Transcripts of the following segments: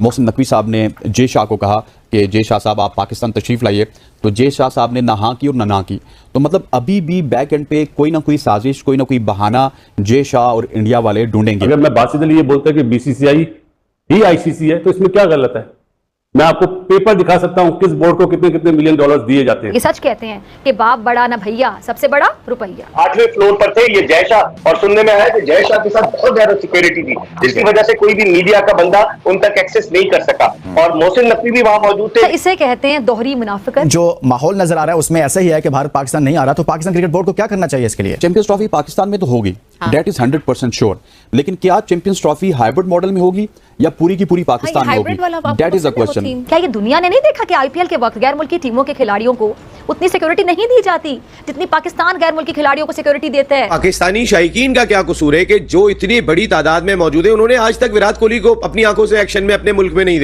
मोहसिन नकवी साहब ने जय शाह को कहा कि जय शाह साहब आप पाकिस्तान तशरीफ लाइए, तो जय शाह साहब ने ना हाँ की और ना की। तो मतलब अभी भी बैक एंड पे कोई ना कोई साजिश, कोई ना कोई बहाना जय शाह और इंडिया वाले ढूंढेंगे। अगर मैं बासित ये बोलता कि बीसीसीआई ही आईसीसी है तो इसमें क्या गलत है? मैं आपको पेपर दिखा सकता हूं किस बोर्ड को कितने कितने मिलियन डॉलर दिए जाते हैं। ये सच कहते हैं कि बाप बड़ा ना भैया, सबसे बड़ा रुपया। 8वें फ्लोर पर थे ये जय शाह, और सुनने में आया कि जय शाह के साथ बहुत ज्यादा सिक्योरिटी थी, जिसकी वजह से कोई भी मीडिया का बंदा उन तक एक्सेस नहीं कर सका, और मोहसिन नकवी भी वहां मौजूद थे। इसे कहते हैं दोहरी मुनाफिकत। जो माहौल नजर आ रहा है उसमें ऐसा ही है कि भारत पाकिस्तान नहीं आ रहा, तो पाकिस्तान क्रिकेट बोर्ड को क्या करना चाहिए इसके लिए? चैंपियंस ट्रॉफी पाकिस्तान में तो होगी, दैट इज 100% श्योर, लेकिन क्या चैंपियंस ट्रॉफी हाइब्रिड मॉडल में होगी या पूरी की पूरी पाकिस्तान में होगी? That is a question. क्या ये दुनिया ने नहीं देखा कि आईपीएल के वक्त गैर मुल्की टीमों के खिलाड़ियों को उतनी सिक्योरिटी नहीं दी जाती जितनी पाकिस्तान गैर मुल्की खिलाड़ियों को सिक्योरिटी देता है? पाकिस्तानी शायकीन का क्या कसूर है कि जो इतनी बड़ी तादाद में मौजूद है, उन्होंने आज तक विराट कोहली को अपनी आंखों से एक्शन में अपने मुल्क में नहीं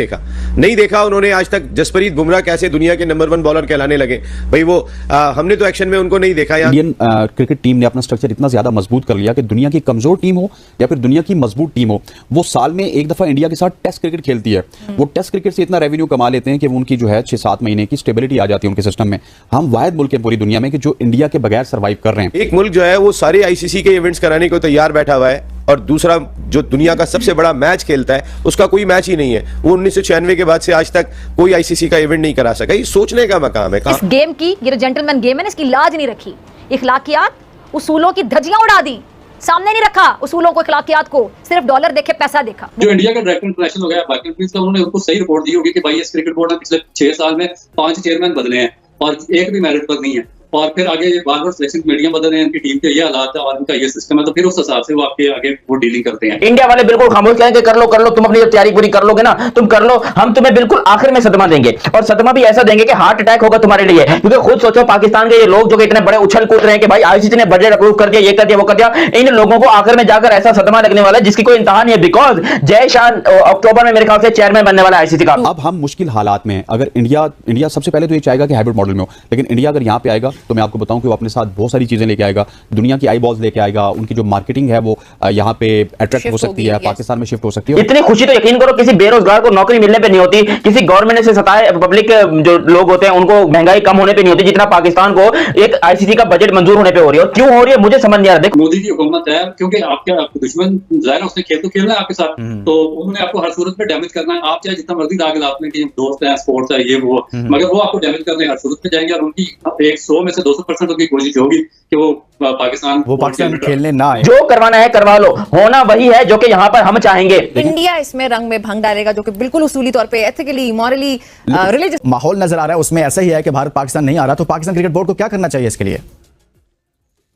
देखा। उन्होंने आज तक जसप्रीत बुमराह कैसे दुनिया के नंबर 1 बॉलर कहलाने लगे, भाई वो हमने तो एक्शन में उनको नहीं देखा। इंडियन क्रिकेट टीम ने अपना स्ट्रक्चर इतना ज्यादा मजबूत कर लिया कि दुनिया की कमजोर टीम हो या फिर दुनिया की मजबूत टीम हो, वो साल में एक दफा इंडिया के साथ टेस्ट क्रिकेट खेलती है। वो टेस्ट क्रिकेट से इतना रेवेन्यू कमा लेते हैं कि वो उनकी जो है 6-7 महीने की स्टेबिलिटी आ जाती है उनके सिस्टम में। हम वाहिद मुल्क हैं पूरी दुनिया में कि जो इंडिया के बगैर सर्वाइव कर रहे हैं। एक मुल्क जो है वो सारे आईसीसी के इवेंट्स कराने को तैयार बैठा हुआ है, और दूसरा जो दुनिया का सबसे बड़ा मैच खेलता है उसका कोई मैच ही नहीं है। वो 1996 के बाद से आज तक कोई आईसीसी का इवेंट नहीं करा सका। ये सोचने का मकाम है। इस गेम की, ये जो जेंटलमैन गेम है ना, इसकी लाज नहीं रखी, इखलाकियात उसूलों की धज्जियां उड़ा दी, सामने नहीं रखा उसूलों को, इखलाकियात को, सिर्फ डॉलर देखे, पैसा देखा। जो इंडिया का डायरेक्टर इंटरनेशनल हो गया बाकी कंट्रीज का, उन्होंने उनको सही रिपोर्ट दी होगी कि भाई इस क्रिकेट बोर्ड ने पिछले 6 साल में 5 चेयरमैन बदले हैं और एक भी मेरिट पर नहीं है, और फिर आगे बार बार सिलेक्शन कमेटियां बदल रहे हैं, इनकी टीम के ये हालात है और इनका ये सिस्टम है, तो फिर उस हिसाब से वो आपके आगे वो डीलिंग करते हैं। इंडिया वाले बिल्कुल खामोश कहेंगे कर लो तुम अपनी तैयारी पूरी कर लोगे ना, तुम कर लो, हम तुम्हें बिल्कुल आखिर में सदमा देंगे, और सदमा भी ऐसा देंगे कि हार्ट अटैक होगा तुम्हारे लिए। क्योंकि खुद सोचो पाकिस्तान के ये लोग जो कि इतने बड़े उछल कूद रहे हैं कि भाई आईसीसी ने बजट अप्रूव कर दिया, ये कर दिया, वो कर दिया, इन लोगों को आखिर में जाकर ऐसा सदमा लगने वाला है जिसकी कोई इंतहा नहीं है। बिकॉज जय शाह अक्टूबर में मेरे ख्याल से चेयरमैन बनने वाला है आईसीसी का। अब हम मुश्किल हालात में हैं। अगर इंडिया सबसे पहले तो ये चाहेगा कि हाइब्रिड मॉडल में हो, लेकिन इंडिया अगर यहाँ पे आएगा तो मैं आपको बताऊं कि वो अपने साथ बहुत सारी चीजें लेके आएगा। दुनिया की आई बॉल्स लेके आएगा, उनकी जो मार्केटिंग है वो यहाँ पे अट्रैक्ट हो सकती है, पाकिस्तान में शिफ्ट हो सकती है। इतनी खुशी तो यकीन करो किसी बेरोजगार को नौकरी मिलने पे नहीं होती, किसी गवर्नमेंट से सताए पब्लिक जो लोग होते हैं उनको महंगाई कम होने पे नहीं होती, जितना पाकिस्तान को एक आईसीसी का बजट मंजूर होने पे हो रही है। और क्यों हो रही है मुझे समझ नहीं आ रहा। देखो मोदी की हुकूमत है, क्योंकि आपके दुश्मन जाहिर है उसने खेल तो खेलना है आपके साथ, तो उन्होंने आपको हर सूरत में डैमेज करना है। आप चाहे जितना मर्जी दाग लाते हैं कि दोस्त है, स्पोर्ट्स है, ये वो, मगर वो आपको डैमेज करने हर सूरत में जाएंगे, और उनकी 100 में से 200% उनकी कोशिश होगी कि वो पाकिस्तान में खेलने ना आए। जो करवाना है करवा लो, होना वही है जो कि यहाँ पर हम चाहेंगे। इंडिया इसमें रंग में भंग डालेगा, जो कि बिल्कुल उसूली तौर पे एथिकली, मॉरली, रिलीजियस माहौल नजर आ रहा है उसमें ऐसा ही है कि भारत पाकिस्तान नहीं आ रहा, तो पाकिस्तान क्रिकेट बोर्ड को क्या करना चाहिए इसके लिए?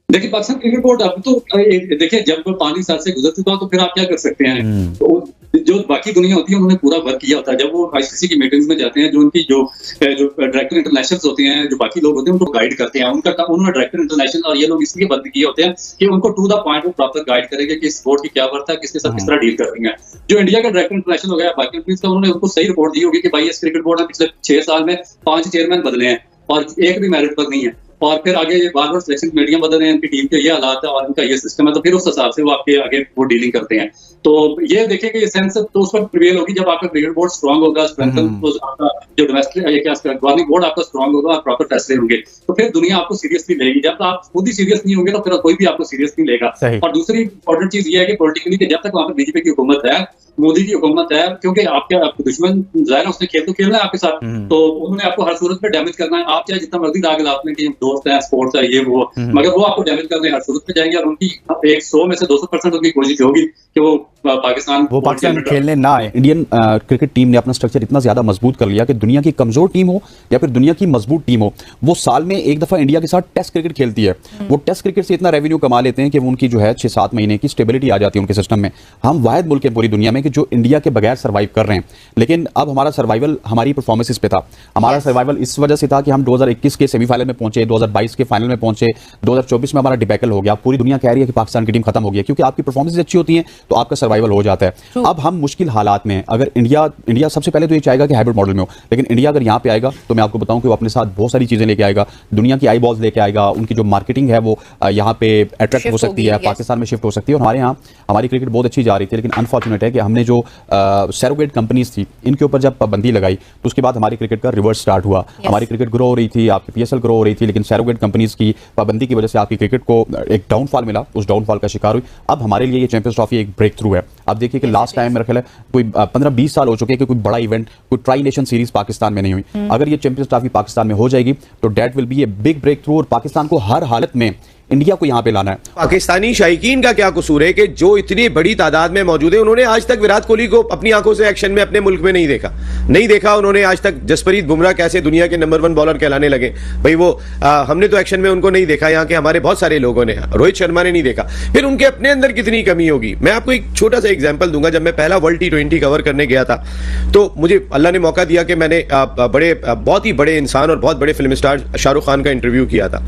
देखिए पाकिस्तान क्रिकेट बोर्ड अब तो देखिए जब 5 साल से गुजर चुका तो फिर आप क्या कर सकते हैं। तो जो बाकी दुनिया होती है उन्होंने पूरा वर्क किया होता है। जब वो आईसीसी की मीटिंग्स में जाते हैं, जो उनकी जो डायरेक्टर इंटरनेशनल होते हैं, जो बाकी लोग होते हैं उनको गाइड करते हैं। उन्होंने डायरेक्टर इंटरनेशनल और ये लोग इसलिए बंद किए होते हैं कि उनको टू द पॉइंट वो प्रॉपर गाइड करेंगे कि इस बोर्ड की क्या वर्थ है, किसके साथ किस तरह डील कर रही है। जो इंडिया का डायरेक्टर इंटरनेशनल हो गया बाकी कंट्रीज का, उन्होंने उनको सही रिपोर्ट दी होगी कि भाई इस क्रिकेट बोर्ड ने पिछले 6 साल में 5 चेयरमैन बदले हैं और एक भी मेरिट पर नहीं है, और फिर आगे बार बार सिलेक्शन कमेटियां बदल रहे हैं, इनकी टीम के ये हालात है और इनका ये सिस्टम है, तो फिर उस हिसाब से वो आपके आगे वो डीलिंग करते हैं। तो ये देखिए कि ये सेंस तो उस पर प्रिवेल होगी जब आपका क्रिकेट बोर्ड स्ट्रांग होगा, आपका जो डोमेस्टिक गवर्निंग बोर्ड आपका स्ट्रांग होगा और प्रॉपर फैसले होंगे, तो फिर दुनिया आपको सीरियसली लेगी। जब आप खुद ही सीरियस नहीं होंगे तो फिर कोई भी आपको सीरियस नहीं लेगा। और दूसरी इंपॉर्टेंट चीज ये है कि पॉलिटिकली जब तक वहां पर बीजेपी की हुकूमत है, मोदी की हुकूमत है, क्योंकि आपके दुश्मन जाहिर है उसने खेल तो खेलना है आपके साथ, तो उन्होंने आपको हर सूरत में डैमेज करना है। आप चाहे जितना मर्जी दाग लाते हैं कि दोस्त है, स्पोर्ट्स है, ये वो, मगर वो आपको डैमेज करने हर सूरत में जाएंगे, और उनकी 100 में से 200% उनकी कोशिश होगी कि वो पाकिस्तान में खेलने ना आए। इंडियन क्रिकेट टीम ने अपना स्ट्रक्चर इतना ज्यादा मजबूत कर लिया कि दुनिया की कमजोर टीम हो या फिर दुनिया की मजबूत टीम हो, वो साल में एक दफा इंडिया के साथ टेस्ट क्रिकेट खेलती है। वो टेस्ट क्रिकेट से इतना रेवेन्यू कमा लेते हैं कि वो उनकी जो है 6-7 महीने की स्टेबिलिटी आ जाती है उनके सिस्टम में। हम वाहिद मुल्क हैं पूरी दुनिया में कि जो इंडिया के बगैर सर्वाइव कर रहे हैं। लेकिन अब हमारा सर्वाइवल हमारी परफॉर्मेंसेस पे था। हमारा सर्वाइवल इस वजह से था कि हम 2021 के सेमीफाइनल में पहुंचे, 2022 के फाइनल में पहुंचे, 2024 में हमारा डिबैकल हो गया। पूरी दुनिया कह रही है कि पाकिस्तान की टीम खत्म हो गई है, क्योंकि आपकी परफॉर्मेंसेस अच्छी होती हैं तो आपका सर्वाइवल हो जाता है। अब हम मुश्किल हालात में हैं। अगर इंडिया सबसे पहले तो ये चाहेगा कि हाइब्रिड मॉडल में हो, लेकिन लेकिन इंडिया अगर यहाँ पे आएगा तो मैं आपको बताऊं कि वो अपने साथ बहुत सारी चीज़ें लेके आएगा, दुनिया की आई बॉल्स लेके आएगा, उनकी जो मार्केटिंग है वो यहाँ पे अट्रैक्ट हो सकती है, पाकिस्तान में शिफ्ट हो सकती है। और हमारे यहाँ हमारी क्रिकेट बहुत अच्छी जा रही थी, लेकिन अनफॉर्चुनेट है कि हमने जो सैरोगेट कंपनीज थी इनके ऊपर जब पाबंदी लगाई तो उसके बाद हमारी क्रिकेट का रिवर्स स्टार्ट हुआ। हमारी क्रिकेट ग्रो हो रही थी, आपकी PSL ग्रो हो रही थी, लेकिन सैरोगेट कंपनीज की पाबंदी की वजह से आपकी क्रिकेट को एक डाउनफॉल मिला, उस डाउनफॉल का शिकार हुई। अब हमारे लिए ये चैंपियंस ट्रॉफी एक ब्रेक थ्रू है। अब देखिए कि लास्ट टाइम मेरा ख्याल है कोई 15-20 साल हो चुके हैं कि कोई बड़ा इवेंट, कोई ट्राई नेशन सीरीज पाकिस्तान में नहीं हुई। अगर ये चैंपियंस ट्रॉफी पाकिस्तान में हो जाएगी तो that will be a big breakthrough, और पाकिस्तान को हर हालत में इंडिया को यहां पे लाना है। पाकिस्तानी शायकीन का क्या कसूर है कि जो इतनी बड़ी तादाद में मौजूद है, उन्होंने आज तक विराट कोहली को अपनी आंखों से एक्शन में अपने मुल्क में नहीं देखा उन्होंने आज तक जसप्रीत बुमराह कैसे दुनिया के नंबर 1 बॉलर कहलाने लगे। भाई वो हमने तो एक्शन में उनको नहीं देखा, यहाँ के हमारे बहुत सारे लोगों ने, रोहित शर्मा ने नहीं देखा, फिर उनके अपने अंदर कितनी कमी होगी। मैं आपको एक छोटा सा एग्जाम्पल दूंगा। जब मैं पहला वर्ल्ड T20 कवर करने गया था तो मुझे अल्लाह ने मौका दिया कि मैंने बहुत ही बड़े इंसान और बहुत बड़े फिल्म स्टार शाहरुख खान का इंटरव्यू किया था।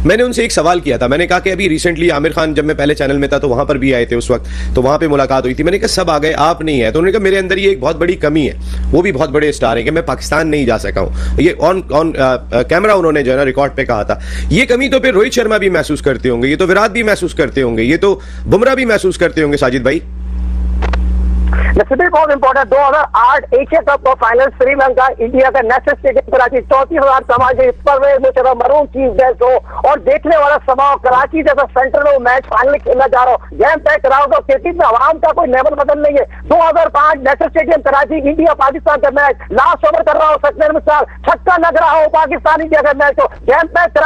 मैंने उनसे एक सवाल किया था, मैंने कहा कि अभी रिसेंटली आमिर खान, जब मैं पहले चैनल में था तो वहां पर भी आए थे उस वक्त, तो वहां पे मुलाकात हुई थी। मैंने कहा सब आ गए, आप नहीं है। तो उन्होंने कहा मेरे अंदर ये एक बहुत बड़ी कमी है, वो भी बहुत बड़े स्टार है, कि मैं पाकिस्तान नहीं जा सका हूं। ये ऑन कैमरा उन्होंने जो है ना रिकॉर्ड पे कहा था। ये कमी तो फिर रोहित शर्मा भी महसूस करते होंगे, ये तो विराट भी महसूस करते होंगे, ये तो बुमराह भी महसूस करते होंगे। साजिद भाई बहुत इंपॉर्टेंट 2008 एशिया कप का फाइनल श्रीलंका इंडिया का नेशनल स्टेडियम कराची 34,000 समाज इस पर मरून चीफ गेस्ट हो और देखने वाला समाओ कराची जैसा सेंटर में वो मैच फाइनल खेलना जा रहा हो, गेम तय करा होगा। क्रिकेट में आवाम का कोई लेवल बदल नहीं है। 2005 national stadium Karachi India Pakistan का मैच, लास्ट ओवर कर रहा हो सत्येंद्र मिसाल, छक्का लग रहा हो पाकिस्तान इंडिया का मैच हो, गेम तय